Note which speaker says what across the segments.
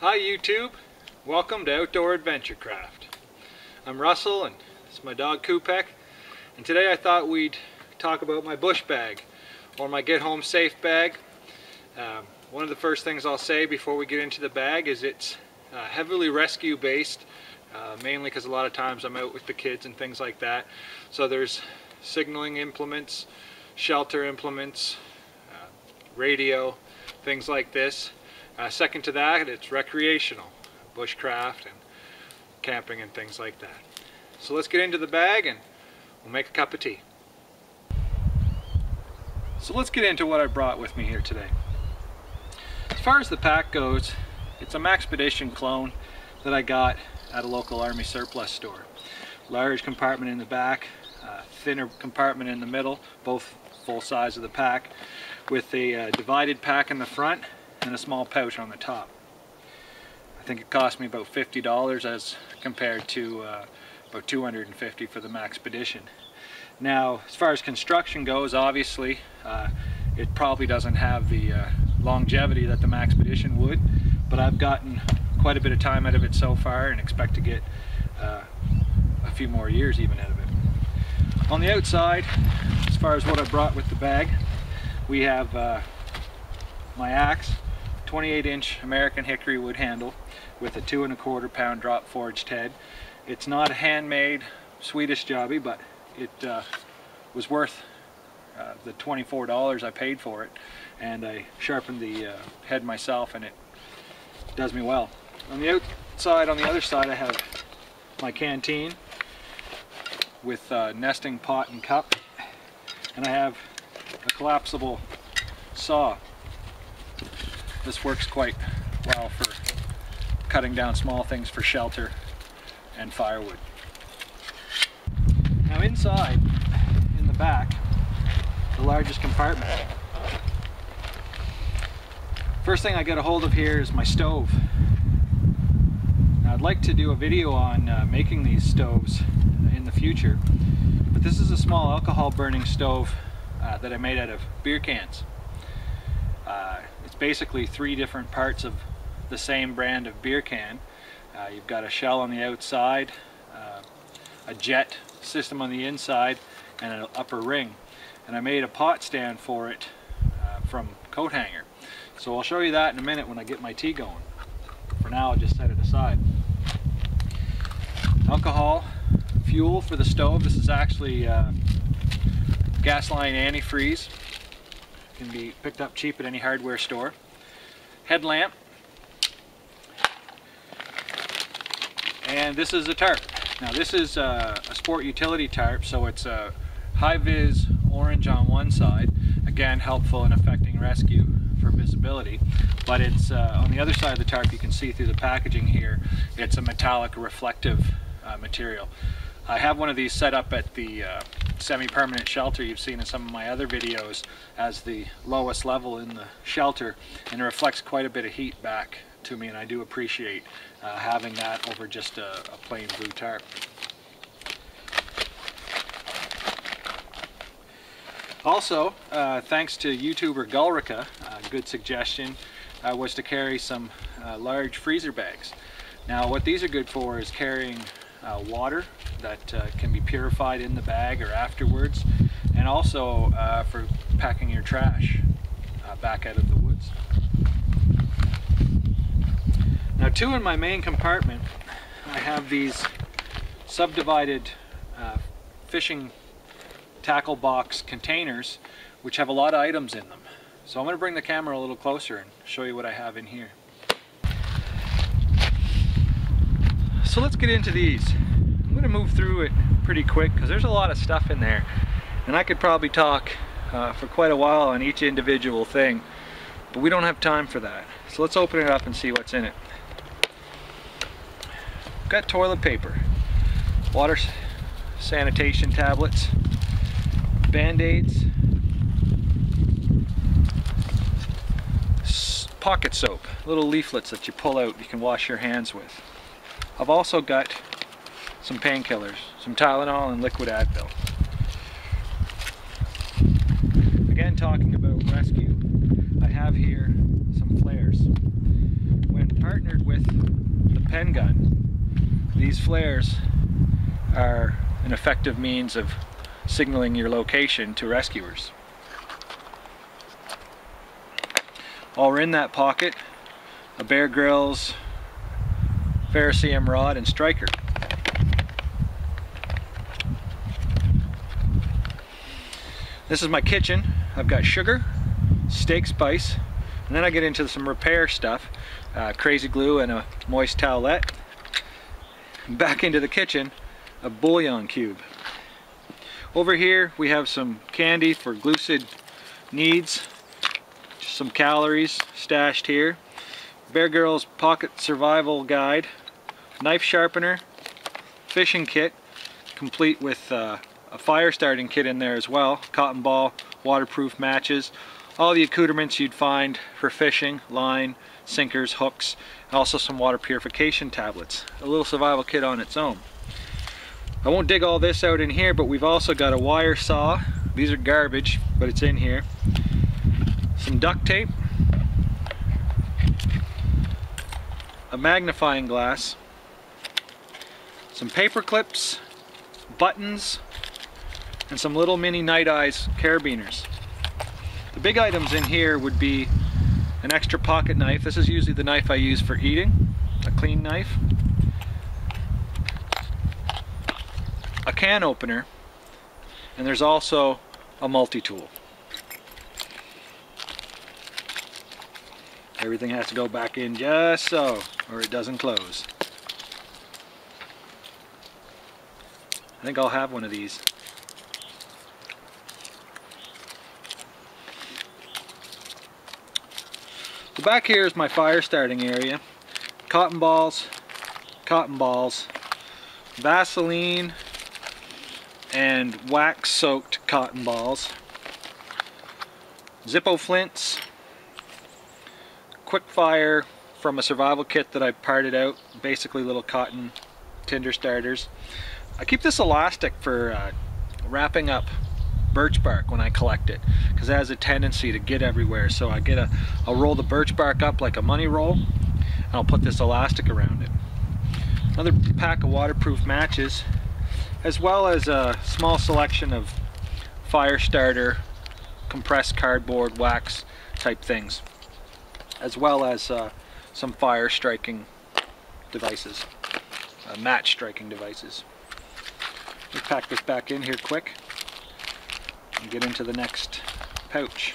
Speaker 1: Hi YouTube, welcome to Outdoor Adventurecraft. I'm Russell and this is my dog Kupek, and today I thought we'd talk about my bush bag or my get home safe bag. One of the first things I'll say before we get into the bag is it's heavily rescue based, mainly because a lot of times I'm out with the kids and things like that. So there's signaling implements, shelter implements, radio, things like this. Second to that, it's recreational, bushcraft and camping and things like that. So let's get into the bag and we'll make a cup of tea. So let's get into what I brought with me here today. As far as the pack goes, it's a Maxpedition clone that I got at a local Army surplus store. Large compartment in the back, thinner compartment in the middle, both full size of the pack, with a divided pack in the front and a small pouch on the top. I think it cost me about $50 as compared to about $250 for the Maxpedition. Now, as far as construction goes, obviously it probably doesn't have the longevity that the Maxpedition would, but I've gotten quite a bit of time out of it so far and expect to get a few more years even out of it. On the outside, as far as what I brought with the bag, we have my axe, 28-inch American hickory wood handle with a 2 1/4 pound drop forged head. It's not a handmade Swedish jobby, but it was worth the $24 I paid for it, and I sharpened the head myself and it does me well. On the outside, on the other side, I have my canteen with nesting pot and cup, and I have a collapsible saw. This works quite well for cutting down small things for shelter and firewood. Now inside, in the back, the largest compartment, first thing I get a hold of here is my stove. Now I'd like to do a video on making these stoves in the future, but this is a small alcohol burning stove that I made out of beer cans. It's basically 3 different parts of the same brand of beer can. You've got a shell on the outside, a jet system on the inside, and an upper ring. And I made a pot stand for it from coat hanger. So I'll show you that in a minute when I get my tea going. For now, I'll just set it aside. Alcohol, fuel for the stove. This is actually gas line antifreeze. Can be picked up cheap at any hardware store. Headlamp. And this is a tarp. Now this is a sport utility tarp, so it's a high-vis orange on one side, again helpful in affecting rescue for visibility, but it's on the other side of the tarp, you can see through the packaging here, it's a metallic reflective material. I have one of these set up at the semi-permanent shelter you've seen in some of my other videos as the lowest level in the shelter, and it reflects quite a bit of heat back to me, and I do appreciate having that over just a plain blue tarp. Also, thanks to YouTuber Gulrica, a good suggestion was to carry some large freezer bags. Now what these are good for is carrying water that can be purified in the bag or afterwards, and also for packing your trash back out of the woods. Now too, in my main compartment I have these subdivided fishing tackle box containers which have a lot of items in them. So I'm going to bring the camera a little closer and show you what I have in here. So let's get into these. I'm going to move through it pretty quick because there's a lot of stuff in there, and I could probably talk for quite a while on each individual thing, but we don't have time for that. So let's open it up and see what's in it. I've got toilet paper, water sanitation tablets, Band-Aids, pocket soap, little leaflets that you pull out you can wash your hands with. I've also got some painkillers, some Tylenol and liquid Advil. Again, talking about rescue, I have here some flares. When partnered with the pen gun. These flares are an effective means of signaling your location to rescuers. While we're in that pocket, a Bear Grylls Ferrocerium rod and striker. This is my kitchen. I've got sugar, steak spice, and then I get into some repair stuff, crazy glue and a moist towelette. Back into the kitchen, a bouillon cube. Over here we have some candy for glucid needs, just some calories stashed here. Bear Grylls Pocket Survival Guide, knife sharpener, fishing kit, complete with a fire starting kit in there as well, cotton ball, waterproof matches, all the accoutrements you'd find for fishing, line, sinkers, hooks, and also some water purification tablets. A little survival kit on its own. I won't dig all this out in here, but we've also got a wire saw. These are garbage, but it's in here. Some duct tape, a magnifying glass, some paper clips, buttons, and some little mini night eyes carabiners. The big items in here would be an extra pocket knife. This is usually the knife I use for eating, a clean knife. A can opener, and there's also a multi-tool. Everything has to go back in just so, or it doesn't close. I think I'll have one of these. So back here is my fire starting area. Cotton balls, Vaseline, and wax soaked cotton balls, Zippo flints, quick fire from a survival kit that I parted out, basically little cotton tinder starters. I keep this elastic for wrapping up birch bark when I collect it, because it has a tendency to get everywhere. So I'll roll the birch bark up like a money roll, and I'll put this elastic around it. Another pack of waterproof matches, as well as a small selection of fire starter, compressed cardboard, wax type things, as well as some fire striking devices, match striking devices. Let's pack this back in here quick and get into the next pouch.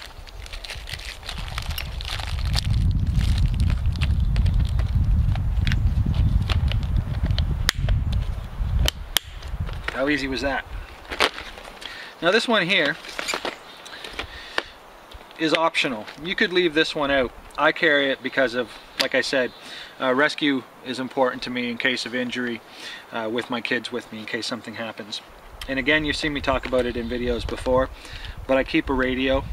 Speaker 1: How easy was that? Now this one here is optional. You could leave this one out. I carry it because of, like I said, rescue is important to me in case of injury, with my kids with me in case something happens. And again, you've seen me talk about it in videos before, but I keep a radio.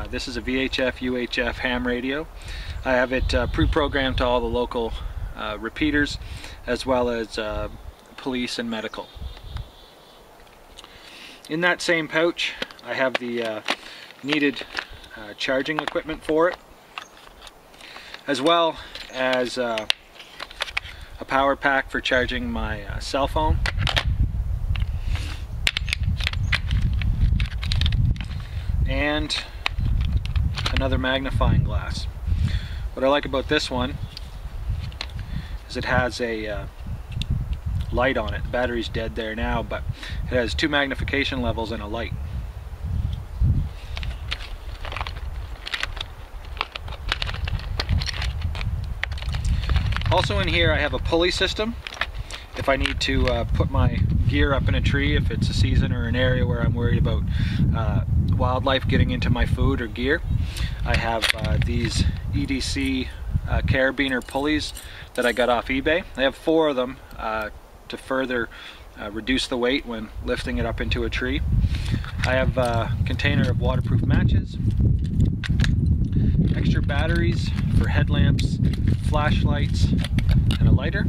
Speaker 1: This is a VHF, UHF ham radio. I have it pre-programmed to all the local repeaters, as well as police and medical. In that same pouch, I have the needed charging equipment for it, as well as a power pack for charging my cell phone, and another magnifying glass. What I like about this one is it has a light on it. The battery's dead there now, but it has 2 magnification levels and a light. Also in here I have a pulley system if I need to put my gear up in a tree, if it's a season or an area where I'm worried about wildlife getting into my food or gear. I have these EDC carabiner pulleys that I got off eBay. I have 4 of them to further reduce the weight when lifting it up into a tree. I have a container of waterproof matches, extra batteries for headlamps, flashlights, and a lighter,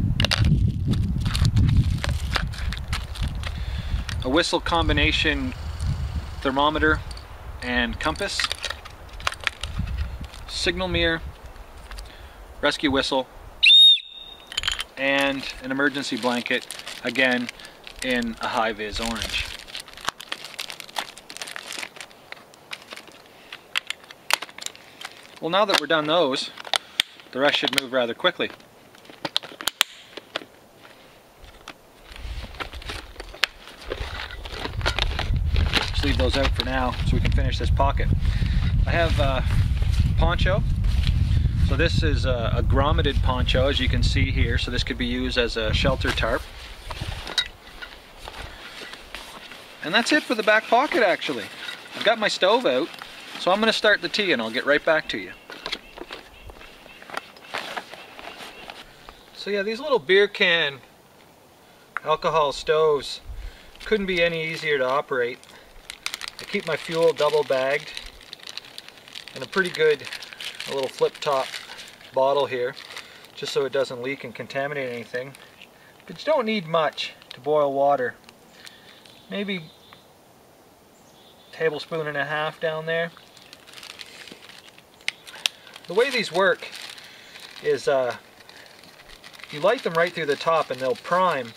Speaker 1: a whistle combination thermometer and compass, signal mirror, rescue whistle, and an emergency blanket, again in a high-vis orange. Well, now that we're done those, the rest should move rather quickly. Just leave those out for now so we can finish this pocket. I have poncho. So this is a grommeted poncho, as you can see here, so this could be used as a shelter tarp. And that's it for the back pocket, actually. I've got my stove out, so I'm going to start the tea and I'll get right back to you. So yeah, these little beer can alcohol stoves couldn't be any easier to operate. I keep my fuel double bagged in a pretty good little flip top bottle here, just so it doesn't leak and contaminate anything. But you don't need much to boil water. Maybe a tablespoon and a half down there. The way these work is you light them right through the top and they'll prime,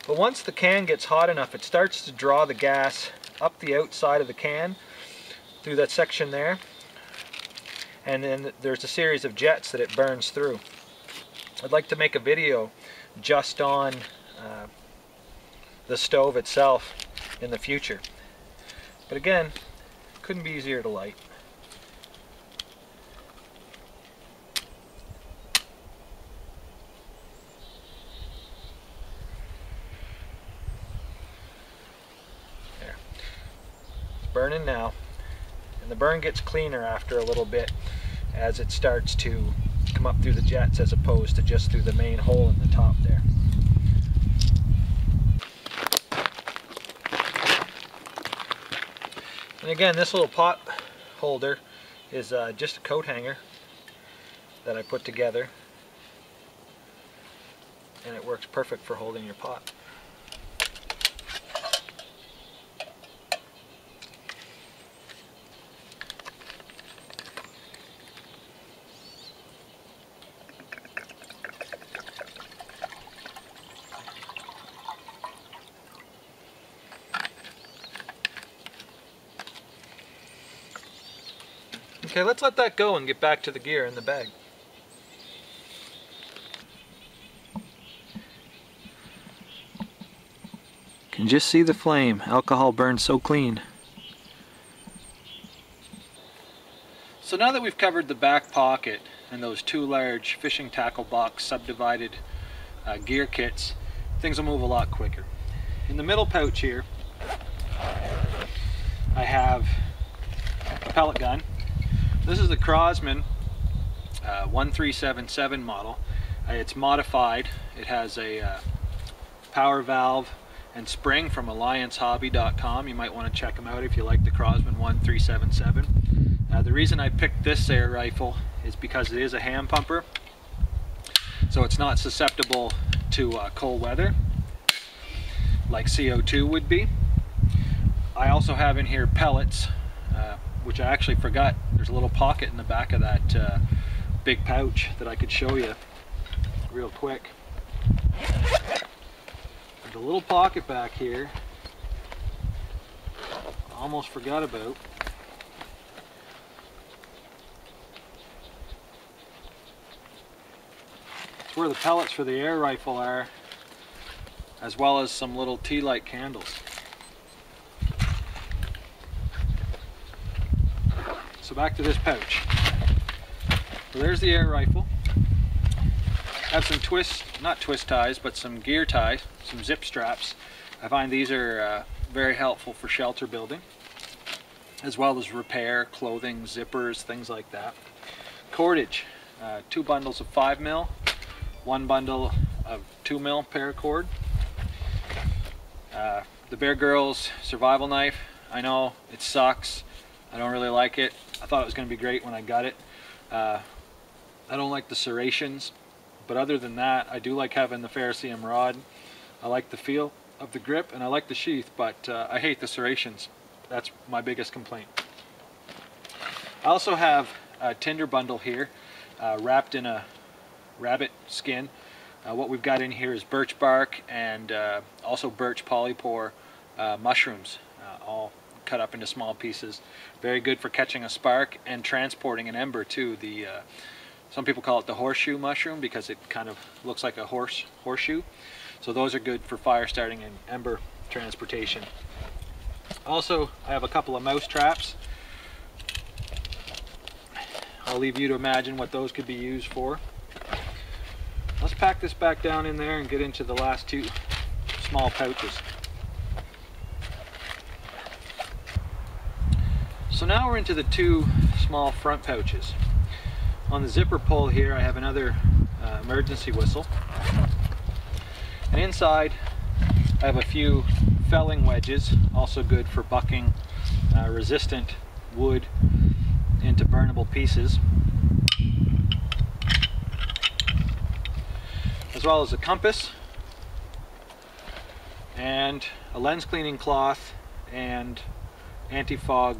Speaker 1: but once the can gets hot enough, it starts to draw the gas up the outside of the can through that section there, and then there's a series of jets that it burns through. I'd like to make a video just on the stove itself in the future, but again, couldn't be easier to light. There. It's burning now, and the burn gets cleaner after a little bit as it starts to come up through the jets as opposed to just through the main hole in the top there. And again, this little pot holder is just a coat hanger that I put together, and it works perfect for holding your pot. Okay, let's let that go and get back to the gear in the bag. Can just see the flame. Alcohol burns so clean. So now that we've covered the back pocket and those two large fishing tackle box subdivided gear kits, things will move a lot quicker. In the middle pouch here, I have a pellet gun. This is the Crosman 1377 model. It's modified. It has a power valve and spring from AllianceHobby.com. You might want to check them out if you like the Crosman 1377. The reason I picked this air rifle is because it is a hand pumper, so it's not susceptible to cold weather like CO2 would be. I also have in here pellets, which I actually forgot. There's a little pocket in the back of that big pouch that I could show you real quick. There's a little pocket back here. Almost forgot about. It's where the pellets for the air rifle are, as well as some little tea light candles. So back to this pouch. So there's the air rifle. I have some not twist ties, but some gear ties, some zip straps. I find these are very helpful for shelter building, as well as repair, clothing, zippers, things like that. Cordage, 2 bundles of 5mm, 1 bundle of 2mm paracord. The Bear Grylls survival knife. I know it sucks. I don't really like it. I thought it was going to be great when I got it. I don't like the serrations, but other than that, I do like having the ferrocerium rod. I like the feel of the grip and I like the sheath, but I hate the serrations. That's my biggest complaint. I also have a tinder bundle here, wrapped in a rabbit skin What we've got in here is birch bark and also birch polypore mushrooms, all cut up into small pieces. Very good for catching a spark and transporting an ember too. Some people call it the horseshoe mushroom because it kind of looks like a horseshoe. So those are good for fire starting and ember transportation. Also, I have a couple of mouse traps. I'll leave you to imagine what those could be used for. Let's pack this back down in there and get into the last two small pouches. So now we're into the two small front pouches. On the zipper pull here I have another emergency whistle. And inside I have a few felling wedges, also good for bucking resistant wood into burnable pieces, as well as a compass and a lens cleaning cloth and anti-fog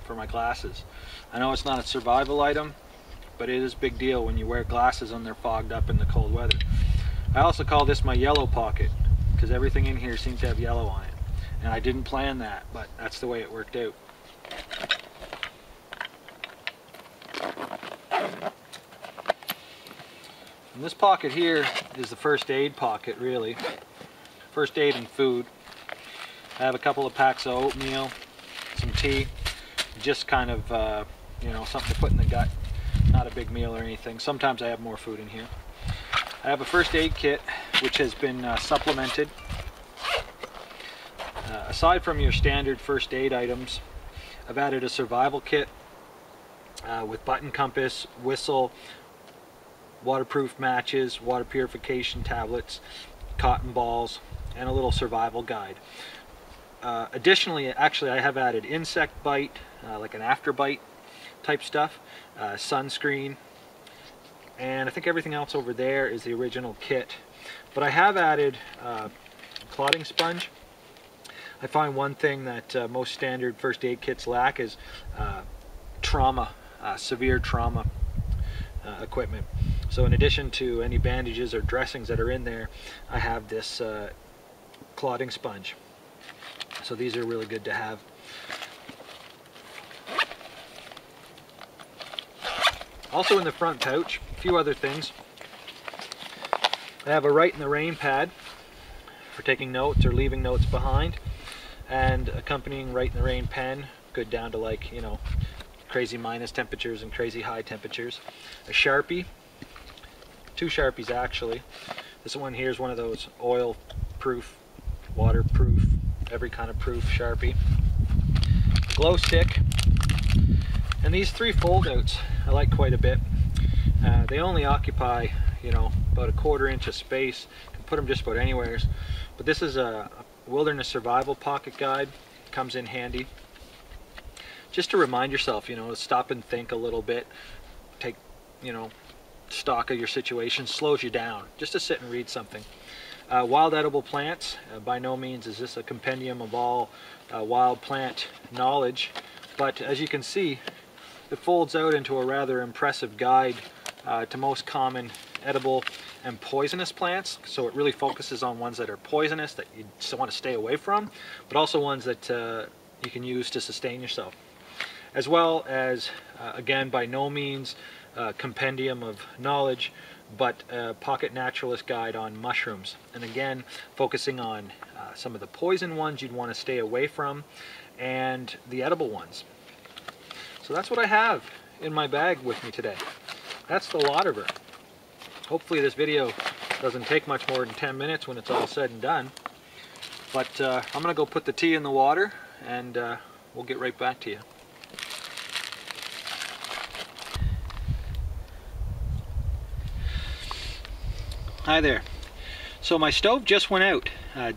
Speaker 1: for my glasses. I know it's not a survival item, but it is a big deal when you wear glasses and they're fogged up in the cold weather. I also call this my yellow pocket because everything in here seems to have yellow on it. And I didn't plan that, but that's the way it worked out. And this pocket here is the first aid pocket, really. First aid and food. I have a couple of packs of oatmeal, some tea, just kind of, you know, something to put in the gut. Not a big meal or anything. Sometimes I have more food in here. I have a first aid kit which has been supplemented. Aside from your standard first aid items, I've added a survival kit with button compass, whistle, waterproof matches, water purification tablets, cotton balls, and a little survival guide. Additionally, actually I have added insect bite, like an afterbite type stuff, sunscreen, and I think everything else over there is the original kit. But I have added clotting sponge. I find one thing that most standard first aid kits lack is trauma, severe trauma equipment. So in addition to any bandages or dressings that are in there, I have this clotting sponge. So these are really good to have. Also in the front pouch, a few other things. I have a Write in the Rain pad for taking notes or leaving notes behind, and accompanying Write in the Rain pen, good down to, like, you know, crazy minus temperatures and crazy high temperatures. A Sharpie, two Sharpies actually. This one here is one of those oil proof, waterproof, every kind of proof Sharpie. A glow stick, and these three fold-outs I like quite a bit. They only occupy, you know, about a 1/4 inch of space. You can put them just about anywhere. But this is a wilderness survival pocket guide. Comes in handy. Just to remind yourself, you know, to stop and think a little bit. Take, you know, stock of your situation. Slows you down. Just to sit and read something. Wild edible plants. By no means is this a compendium of all wild plant knowledge. But as you can see, it folds out into a rather impressive guide to most common edible and poisonous plants. So it really focuses on ones that are poisonous that you just want to stay away from, but also ones that you can use to sustain yourself. As well as, again, by no means a compendium of knowledge, but a pocket naturalist guide on mushrooms. And again, focusing on some of the poison ones you'd want to stay away from and the edible ones. So that's what I have in my bag with me today. That's the lot of her. Hopefully this video doesn't take much more than 10 minutes when it's all said and done. But I'm gonna go put the tea in the water and we'll get right back to you. Hi there. So my stove just went out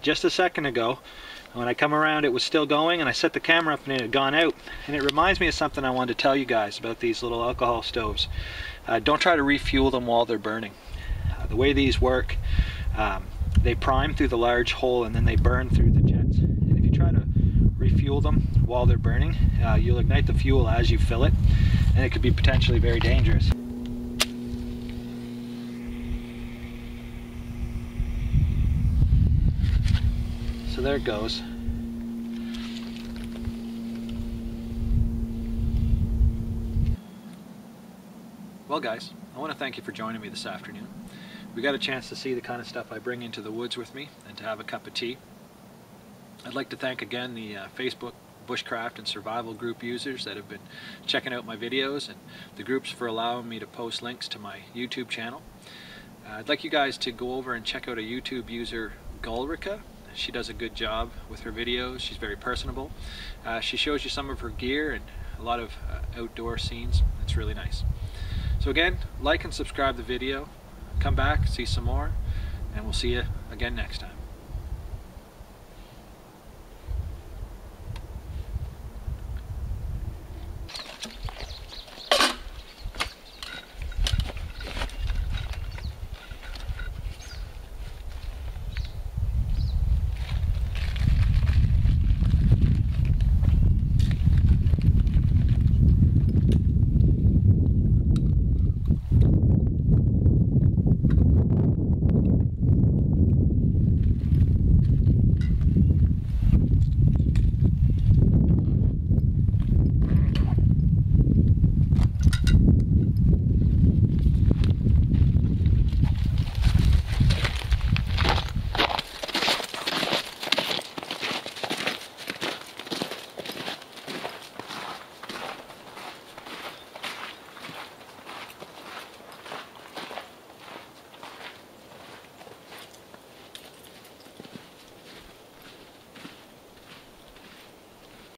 Speaker 1: just a second ago. When I come around, it was still going, and I set the camera up and it had gone out. And it reminds me of something I wanted to tell you guys about these little alcohol stoves. Don't try to refuel them while they're burning. The way these work, they prime through the large hole and then they burn through the jets. And if you try to refuel them while they're burning, you'll ignite the fuel as you fill it, and it could be potentially very dangerous. So there it goes. Well guys, I want to thank you for joining me this afternoon. We got a chance to see the kind of stuff I bring into the woods with me and to have a cup of tea. I'd like to thank again the Facebook Bushcraft and Survival group users that have been checking out my videos, and the groups for allowing me to post links to my YouTube channel. I'd like you guys to go over and check out a YouTube user, Gulrica. She does a good job with her videos. She's very personable. She shows you some of her gear and a lot of outdoor scenes. It's really nice. So again, like and subscribe the video. Come back, see some more, and we'll see you again next time.